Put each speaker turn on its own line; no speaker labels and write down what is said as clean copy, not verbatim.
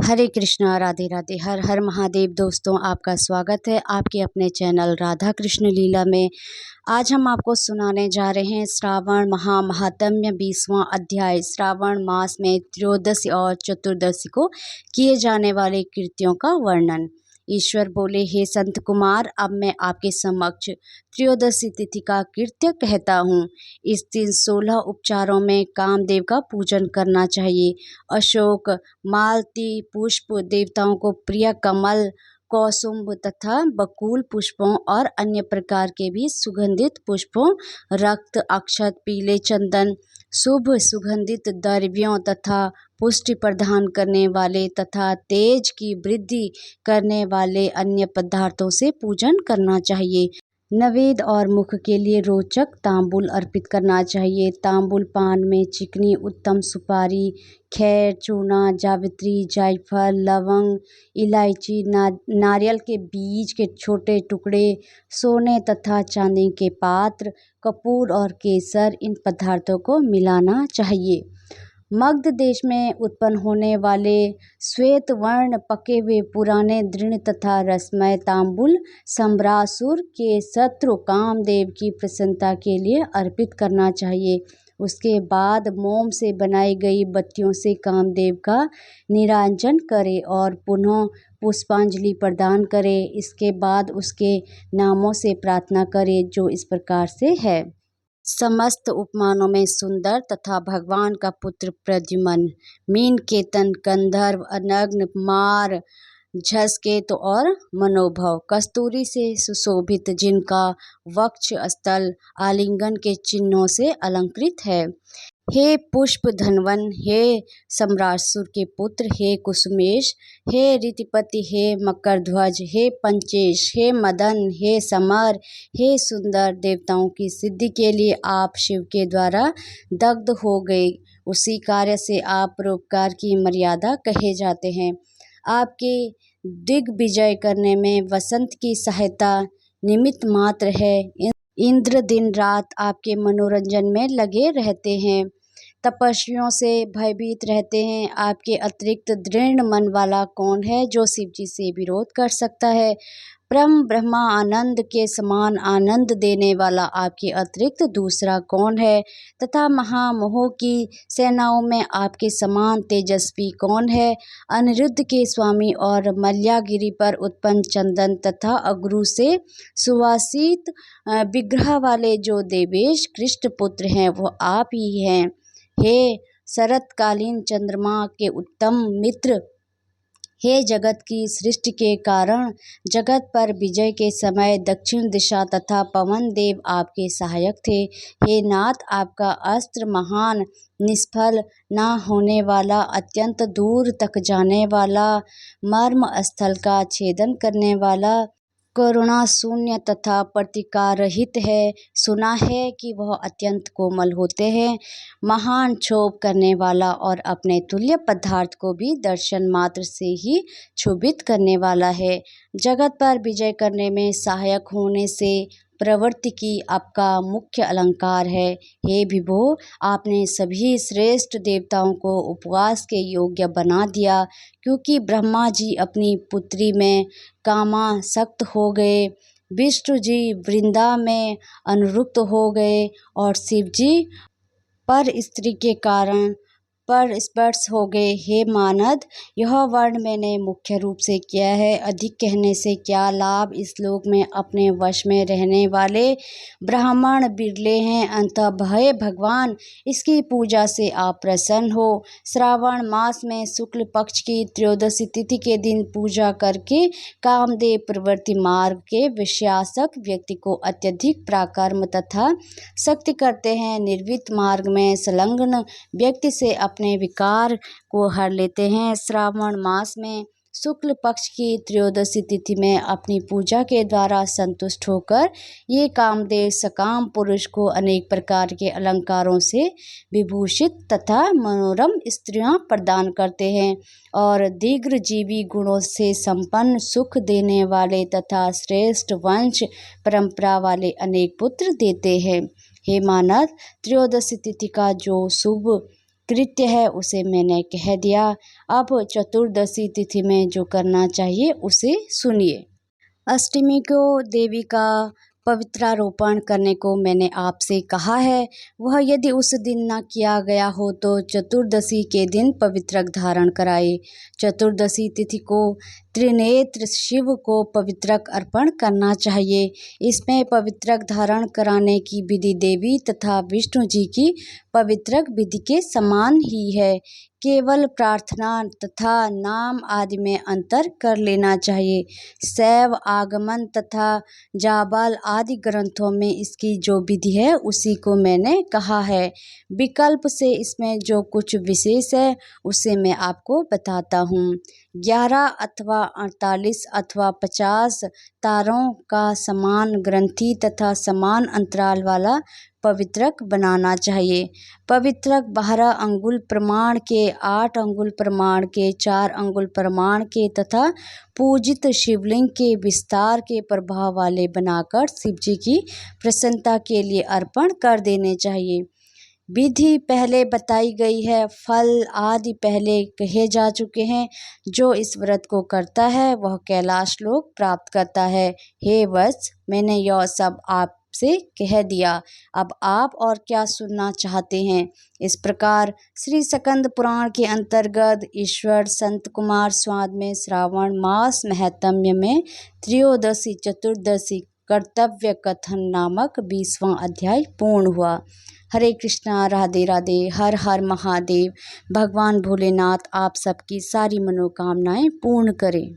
हरे कृष्णा, राधे राधे, हर हर महादेव। दोस्तों, आपका स्वागत है आपके अपने चैनल राधा कृष्ण लीला में। आज हम आपको सुनाने जा रहे हैं श्रावण महात्म्य 20वां अध्याय। श्रावण मास में त्रयोदशी और चतुर्दशी को किए जाने वाले कृत्यों का वर्णन। ईश्वर बोले, हे संत कुमार, अब मैं आपके समक्ष त्रयोदशी तिथि का कृत्य कहता हूँ। इस दिन 16 उपचारों में कामदेव का पूजन करना चाहिए। अशोक, मालती पुष्प, देवताओं को प्रिय कमल, कौसुम्भ तथा बकुल पुष्पों और अन्य प्रकार के भी सुगंधित पुष्पों, रक्त, अक्षत, पीले चंदन, शुभ सुगंधित द्रव्यों तथा पुष्टि प्रदान करने वाले तथा तेज की वृद्धि करने वाले अन्य पदार्थों से पूजन करना चाहिए। नवेद और मुख के लिए रोचक तांबुल अर्पित करना चाहिए। तांबुल पान में चिकनी उत्तम सुपारी, खैर, चूना, जावित्री, जायफल, लवंग, इलायची, नारियल के बीज के छोटे टुकड़े, सोने तथा चांदी के पात्र, कपूर और केसर, इन पदार्थों को मिलाना चाहिए। मगध देश में उत्पन्न होने वाले श्वेत वर्ण पके हुए पुराने दृढ़ तथा रसमय तांबुल सम्रासुर के शत्रु कामदेव की प्रसन्नता के लिए अर्पित करना चाहिए। उसके बाद मोम से बनाई गई बत्तियों से कामदेव का निरांजन करें और पुनः पुष्पांजलि प्रदान करें। इसके बाद उसके नामों से प्रार्थना करें, जो इस प्रकार से है। समस्त उपमानों में सुंदर तथा भगवान का पुत्र प्रद्युम्न, मीनकेतन, गंधर्व, अनग्न, मार, झसकेत और मनोभव, कस्तूरी से सुशोभित, जिनका वक्ष स्थल आलिंगन के चिन्हों से अलंकृत है। हे पुष्प धनवन, हे सम्रासुर के पुत्र, हे कुसुमेश, हे ऋतिपति, हे मकरध्वज, हे पंचेश, हे मदन, हे समर, हे सुंदर, देवताओं की सिद्धि के लिए आप शिव के द्वारा दग्ध हो गए। उसी कार्य से आप परोपकार की मर्यादा कहे जाते हैं। आपके दिग्विजय करने में वसंत की सहायता निमित्त मात्र है। इंद्र दिन रात आपके मनोरंजन में लगे रहते हैं, तपस्वियों से भयभीत रहते हैं। आपके अतिरिक्त दृढ़ मन वाला कौन है जो शिव जी से विरोध कर सकता है? ब्रह्मा आनंद के समान आनंद देने वाला आपके अतिरिक्त दूसरा कौन है? तथा महामोह की सेनाओं में आपके समान तेजस्वी कौन है? अनिरुद्ध के स्वामी और मल्यागिरी पर उत्पन्न चंदन तथा अगरू से सुवासित विग्रह वाले जो देवेश कृष्ण पुत्र हैं, वो आप ही हैं। हे शरतकालीन चंद्रमा के उत्तम मित्र, हे जगत की सृष्टि के कारण, जगत पर विजय के समय दक्षिण दिशा तथा पवन देव आपके सहायक थे। हे नाथ, आपका अस्त्र महान, निष्फल न होने वाला, अत्यंत दूर तक जाने वाला, मर्म स्थल का छेदन करने वाला, करुणा शून्य तथा प्रतिकार रहित है। सुना है कि वह अत्यंत कोमल होते हैं, महान क्षोभ करने वाला और अपने तुल्य पदार्थ को भी दर्शन मात्र से ही क्षोभित करने वाला है। जगत पर विजय करने में सहायक होने से प्रवृत्ति की आपका मुख्य अलंकार है। हे विभो, आपने सभी श्रेष्ठ देवताओं को उपवास के योग्य बना दिया, क्योंकि ब्रह्मा जी अपनी पुत्री में कामासक्त हो गए, विष्णु जी वृंदा में अनुरक्त हो गए और शिव जी पर स्त्री के कारण पर स्पर्श हो गए। हे मानद, यह वर्ण मैंने मुख्य रूप से किया है, अधिक कहने से क्या लाभ। इस लोक में अपने वश में रहने वाले ब्राह्मण बिरले हैं, अंतः भय भगवान, इसकी पूजा से आप प्रसन्न हो। श्रावण मास में शुक्ल पक्ष की त्रयोदशी तिथि के दिन पूजा करके कामदेव प्रवृत्ति मार्ग के विषयासक्त व्यक्ति को अत्यधिक पराक्रम तथा शक्ति करते हैं। निर्वृत्त मार्ग में संलग्न व्यक्ति से अपने विकार को हर लेते हैं। श्रावण मास में शुक्ल पक्ष की त्रयोदशी तिथि में अपनी पूजा के द्वारा संतुष्ट होकर ये कामदेव सकाम पुरुष को अनेक प्रकार के अलंकारों से विभूषित तथा मनोरम स्त्रियां प्रदान करते हैं और दीर्घजीवी गुणों से संपन्न, सुख देने वाले तथा श्रेष्ठ वंश परंपरा वाले अनेक पुत्र देते हैं। हे मानव, त्रयोदशी तिथि का जो शुभ कृत्य है उसे मैंने कह दिया। अब चतुर्दशी तिथि में जो करना चाहिए उसे सुनिए। अष्टमी को देवी का पवित्रारोपण करने को मैंने आपसे कहा है। वह यदि उस दिन न किया गया हो तो चतुर्दशी के दिन पवित्रक धारण कराए। चतुर्दशी तिथि को त्रिनेत्र शिव को पवित्रक अर्पण करना चाहिए। इसमें पवित्रक धारण कराने की विधि देवी तथा विष्णु जी की पवित्रक विधि के समान ही है। केवल प्रार्थना तथा नाम आदि में अंतर कर लेना चाहिए। शैव आगमन तथा जाबाल आदि ग्रंथों में इसकी जो विधि है उसी को मैंने कहा है। विकल्प से इसमें जो कुछ विशेष है उसे मैं आपको बताता हूँ। 11 अथवा 48 अथवा 50 तारों का समान ग्रंथि तथा समान अंतराल वाला पवित्रक बनाना चाहिए। पवित्रक 12 अंगुल प्रमाण के, 8 अंगुल प्रमाण के, 4 अंगुल प्रमाण के तथा पूजित शिवलिंग के विस्तार के प्रभाव वाले बनाकर शिव जी की प्रसन्नता के लिए अर्पण कर देने चाहिए। विधि पहले बताई गई है, फल आदि पहले कहे जा चुके हैं। जो इस व्रत को करता है वह कैलाश लोक प्राप्त करता है। हे वत्स, मैंने यह सब आपसे कह दिया। अब आप और क्या सुनना चाहते हैं? इस प्रकार श्री स्कंद पुराण के अंतर्गत ईश्वर संत कुमार स्वाद में श्रावण मास महत्म्य में त्रयोदशी चतुर्दशी कर्तव्य कथन नामक 20वां अध्याय पूर्ण हुआ। हरे कृष्णा, राधे राधे, हर हर महादेव। भगवान भोलेनाथ आप सबकी सारी मनोकामनाएं पूर्ण करें।